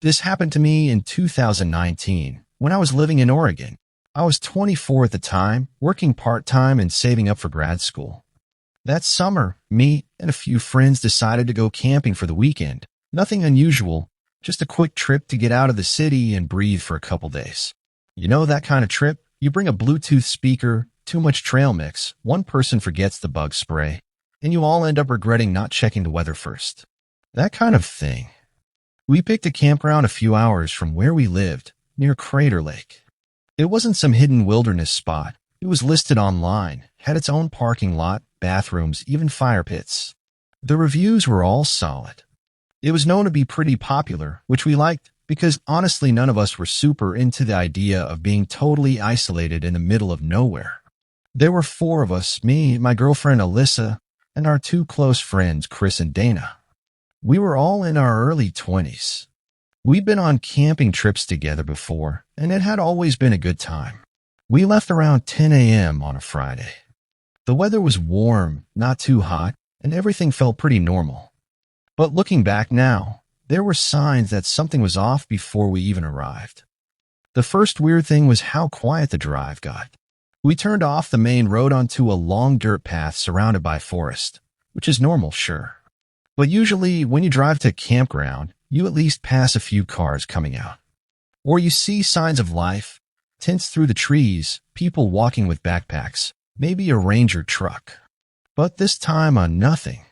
This happened to me in 2019 when I was living in Oregon. I was 24 at the time, working part-time and saving up for grad school. That summer, me and a few friends decided to go camping for the weekend. Nothing unusual, just a quick trip to get out of the city and breathe for a couple days. You know that kind of trip? You bring a Bluetooth speaker, too much trail mix, one person forgets the bug spray, and you all end up regretting not checking the weather first. That kind of thing. We picked a campground a few hours from where we lived, near Crater Lake. It wasn't some hidden wilderness spot. It was listed online, had its own parking lot, bathrooms, even fire pits. The reviews were all solid. It was known to be pretty popular, which we liked, because honestly none of us were super into the idea of being totally isolated in the middle of nowhere. There were 4 of us, me, my girlfriend Alyssa, and our 2 close friends, Chris and Dana. We were all in our early 20s. We'd been on camping trips together before, and it had always been a good time. We left around 10 a.m. on a Friday. The weather was warm, not too hot, and everything felt pretty normal. But looking back now, there were signs that something was off before we even arrived. The first weird thing was how quiet the drive got. We turned off the main road onto a long dirt path surrounded by forest, which is normal, sure. But usually, when you drive to a campground, you at least pass a few cars coming out. Or you see signs of life, tents through the trees, people walking with backpacks, maybe a ranger truck. But this time, nothing.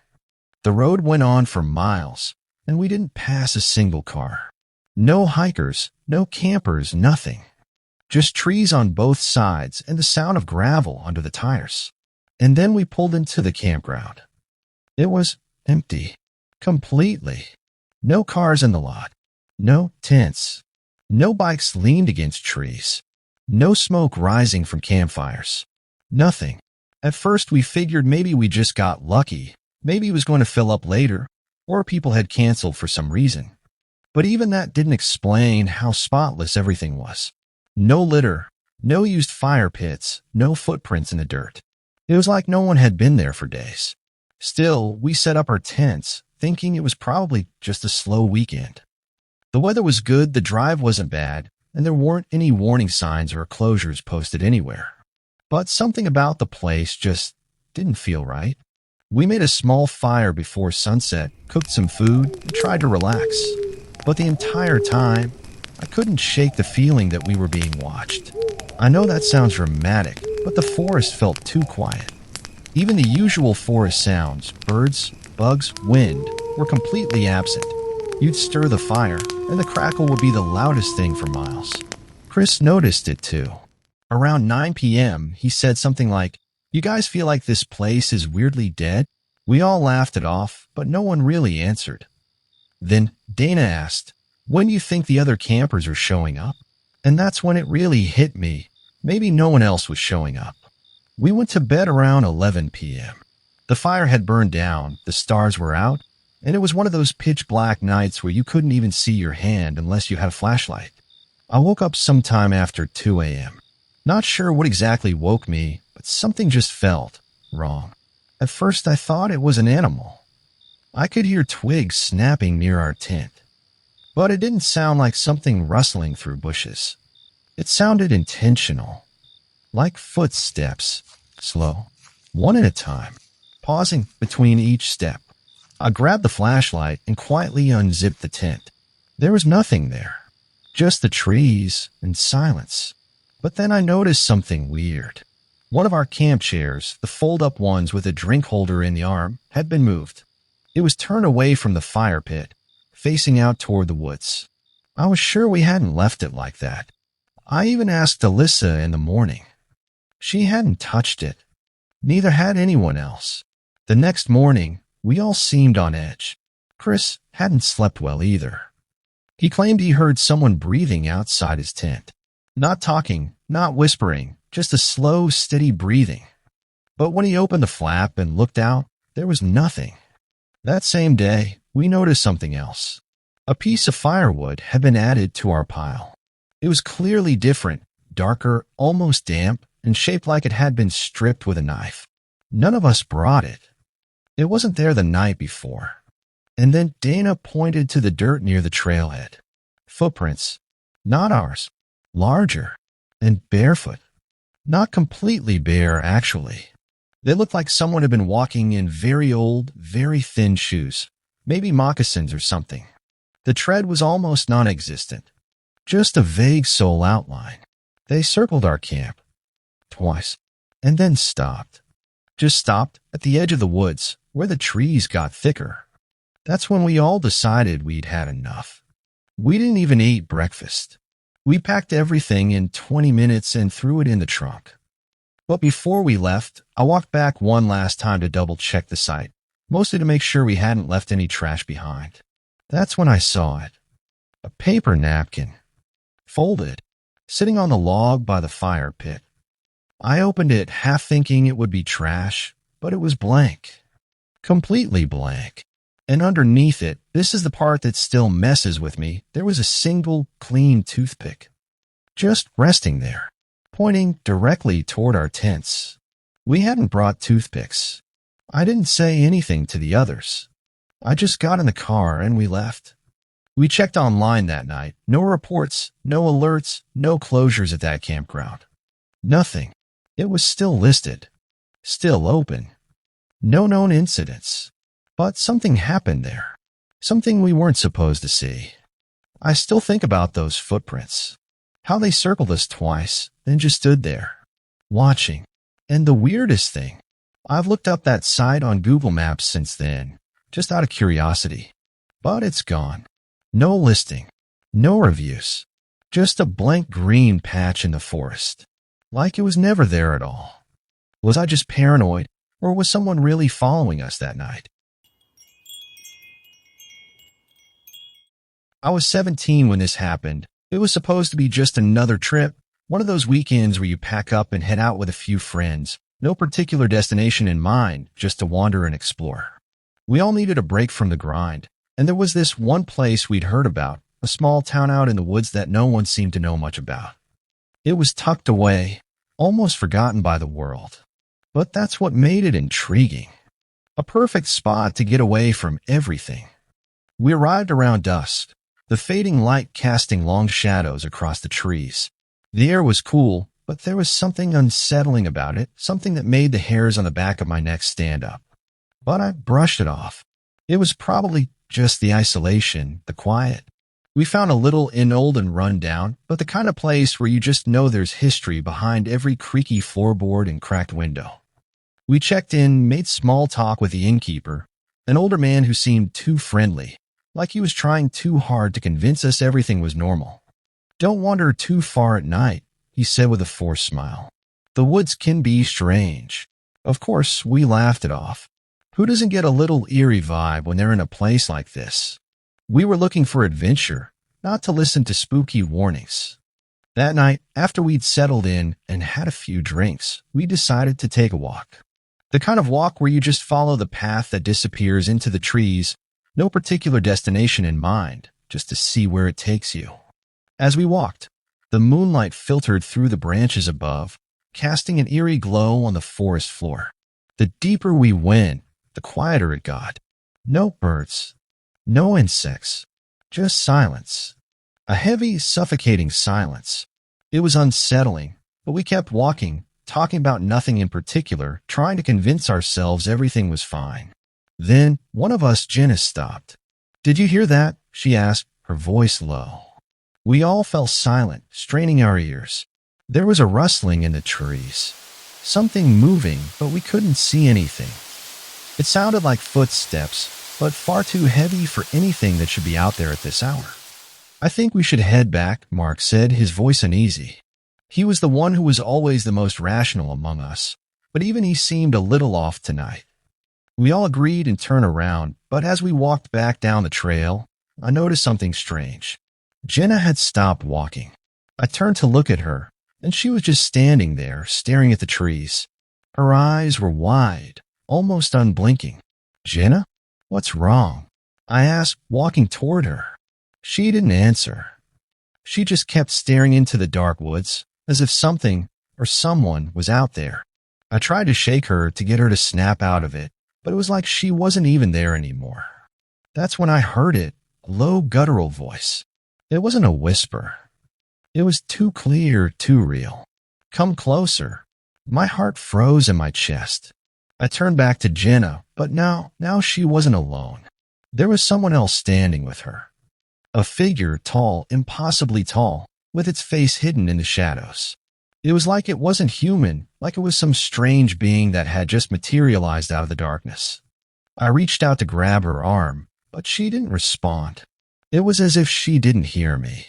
The road went on for miles, and we didn't pass a single car. No hikers, no campers, nothing. Just trees on both sides and the sound of gravel under the tires. And then we pulled into the campground. It was empty. Completely. No cars in the lot. No tents. No bikes leaned against trees. No smoke rising from campfires. Nothing. At first we figured maybe we just got lucky. Maybe it was going to fill up later, or people had canceled for some reason. But even that didn't explain how spotless everything was. No litter, no used fire pits, no footprints in the dirt. It was like no one had been there for days. Still, we set up our tents, thinking it was probably just a slow weekend. The weather was good, the drive wasn't bad, and there weren't any warning signs or closures posted anywhere. But something about the place just didn't feel right. We made a small fire before sunset, cooked some food, and tried to relax. But the entire time, I couldn't shake the feeling that we were being watched. I know that sounds dramatic, but the forest felt too quiet. Even the usual forest sounds, birds, bugs, wind, were completely absent. You'd stir the fire, and the crackle would be the loudest thing for miles. Chris noticed it too. Around 9 p.m., he said something like, "You guys feel like this place is weirdly dead?" We all laughed it off, but no one really answered. Then Dana asked, "When do you think the other campers are showing up?" And that's when it really hit me. Maybe no one else was showing up. We went to bed around 11 p.m. The fire had burned down, the stars were out, and it was one of those pitch-black nights where you couldn't even see your hand unless you had a flashlight. I woke up sometime after 2 a.m. Not sure what exactly woke me, but something just felt wrong. At first I thought it was an animal. I could hear twigs snapping near our tent. But it didn't sound like something rustling through bushes. It sounded intentional, like footsteps, slow, one at a time, pausing between each step. I grabbed the flashlight and quietly unzipped the tent. There was nothing there, just the trees and silence. But then I noticed something weird. One of our camp chairs, the fold-up ones with a drink holder in the arm, had been moved. It was turned away from the fire pit, facing out toward the woods. I was sure we hadn't left it like that. I even asked Alyssa in the morning. She hadn't touched it. Neither had anyone else. The next morning, we all seemed on edge. Chris hadn't slept well either. He claimed he heard someone breathing outside his tent. Not talking, not whispering, just a slow, steady breathing. But when he opened the flap and looked out, there was nothing. That same day, we noticed something else. A piece of firewood had been added to our pile. It was clearly different, darker, almost damp, and shaped like it had been stripped with a knife. None of us brought it. It wasn't there the night before. And then Dana pointed to the dirt near the trailhead. Footprints. Not ours. Larger. And barefoot. Not completely bare, actually. They looked like someone had been walking in very old, very thin shoes. Maybe moccasins or something. The tread was almost non-existent. Just a vague sole outline. They circled our camp. Twice. And then stopped. Just stopped at the edge of the woods, where the trees got thicker. That's when we all decided we'd had enough. We didn't even eat breakfast. We packed everything in 20 minutes and threw it in the trunk. But before we left, I walked back one last time to double-check the site, mostly to make sure we hadn't left any trash behind. That's when I saw it. A paper napkin. Folded. Sitting on the log by the fire pit. I opened it half thinking it would be trash, but it was blank. Completely blank. And underneath it, this is the part that still messes with me, there was a single, clean toothpick. Just resting there, pointing directly toward our tents. We hadn't brought toothpicks. I didn't say anything to the others. I just got in the car and we left. We checked online that night. No reports, no alerts, no closures at that campground. Nothing. It was still listed. Still open. No known incidents. But something happened there. Something we weren't supposed to see. I still think about those footprints. How they circled us twice, then just stood there, watching. And the weirdest thing, I've looked up that site on Google Maps since then, just out of curiosity. But it's gone. No listing. No reviews. Just a blank green patch in the forest. Like it was never there at all. Was I just paranoid, or was someone really following us that night? I was 17 when this happened. It was supposed to be just another trip, one of those weekends where you pack up and head out with a few friends. No particular destination in mind, just to wander and explore. We all needed a break from the grind, and there was this one place we'd heard about, a small town out in the woods that no one seemed to know much about. It was tucked away, almost forgotten by the world. But that's what made it intriguing. A perfect spot to get away from everything. We arrived around dusk, the fading light casting long shadows across the trees. The air was cool, but there was something unsettling about it, something that made the hairs on the back of my neck stand up. But I brushed it off. It was probably just the isolation, the quiet. We found a little inn, old and run down, but the kind of place where you just know there's history behind every creaky floorboard and cracked window. We checked in, made small talk with the innkeeper, an older man who seemed too friendly, like he was trying too hard to convince us everything was normal. "Don't wander too far at night," he said with a forced smile. "The woods can be strange." Of course, we laughed it off. Who doesn't get a little eerie vibe when they're in a place like this? We were looking for adventure, not to listen to spooky warnings. That night, after we'd settled in and had a few drinks, we decided to take a walk. The kind of walk where you just follow the path that disappears into the trees, no particular destination in mind, just to see where it takes you. As we walked, the moonlight filtered through the branches above, casting an eerie glow on the forest floor. The deeper we went, the quieter it got. No birds, no insects, just silence. A heavy, suffocating silence. It was unsettling, but we kept walking, talking about nothing in particular, trying to convince ourselves everything was fine. Then, one of us, Jenna, stopped. "Did you hear that?" she asked, her voice low. We all fell silent, straining our ears. There was a rustling in the trees. Something moving, but we couldn't see anything. It sounded like footsteps, but far too heavy for anything that should be out there at this hour. "I think we should head back," Mark said, his voice uneasy. He was the one who was always the most rational among us, but even he seemed a little off tonight. We all agreed and turned around, but as we walked back down the trail, I noticed something strange. Jenna had stopped walking. I turned to look at her, and she was just standing there, staring at the trees. Her eyes were wide, almost unblinking. "Jenna? What's wrong?" I asked, walking toward her. She didn't answer. She just kept staring into the dark woods, as if something or someone was out there. I tried to shake her to get her to snap out of it, but it was like she wasn't even there anymore. That's when I heard it, a low guttural voice. It wasn't a whisper. It was too clear, too real. Come closer. My heart froze in my chest. I turned back to Jenna, but now she wasn't alone. There was someone else standing with her. A figure, tall, impossibly tall, with its face hidden in the shadows. It was like it wasn't human, like it was some strange being that had just materialized out of the darkness. I reached out to grab her arm, but she didn't respond. It was as if she didn't hear me.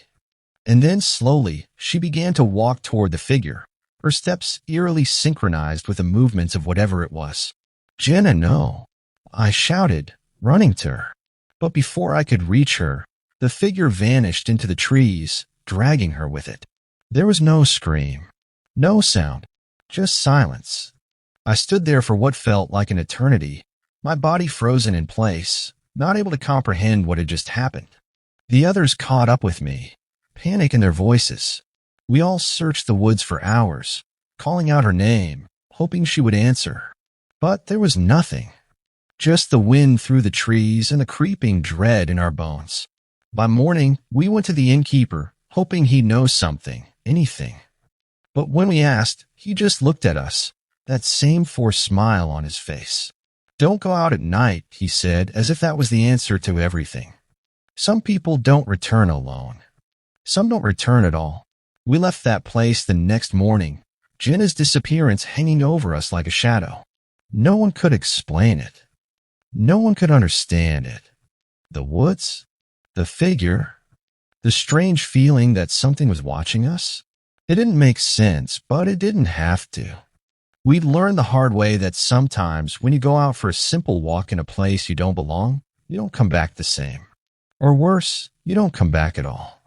And then slowly, she began to walk toward the figure, her steps eerily synchronized with the movements of whatever it was. "Jenna, no!" I shouted, running to her. But before I could reach her, the figure vanished into the trees, dragging her with it. There was no scream, no sound, just silence. I stood there for what felt like an eternity, my body frozen in place, not able to comprehend what had just happened. The others caught up with me, panic in their voices. We all searched the woods for hours, calling out her name, hoping she would answer. But there was nothing. Just the wind through the trees and a creeping dread in our bones. By morning, we went to the innkeeper, hoping he'd know something, anything. But when we asked, he just looked at us, that same forced smile on his face. "Don't go out at night," he said, as if that was the answer to everything. Some people don't return alone. Some don't return at all. We left that place the next morning, Jenna's disappearance hanging over us like a shadow. No one could explain it. No one could understand it. The woods, the figure, the strange feeling that something was watching us. It didn't make sense, but it didn't have to. We'd learned the hard way that sometimes when you go out for a simple walk in a place you don't belong, you don't come back the same. Or worse, you don't come back at all.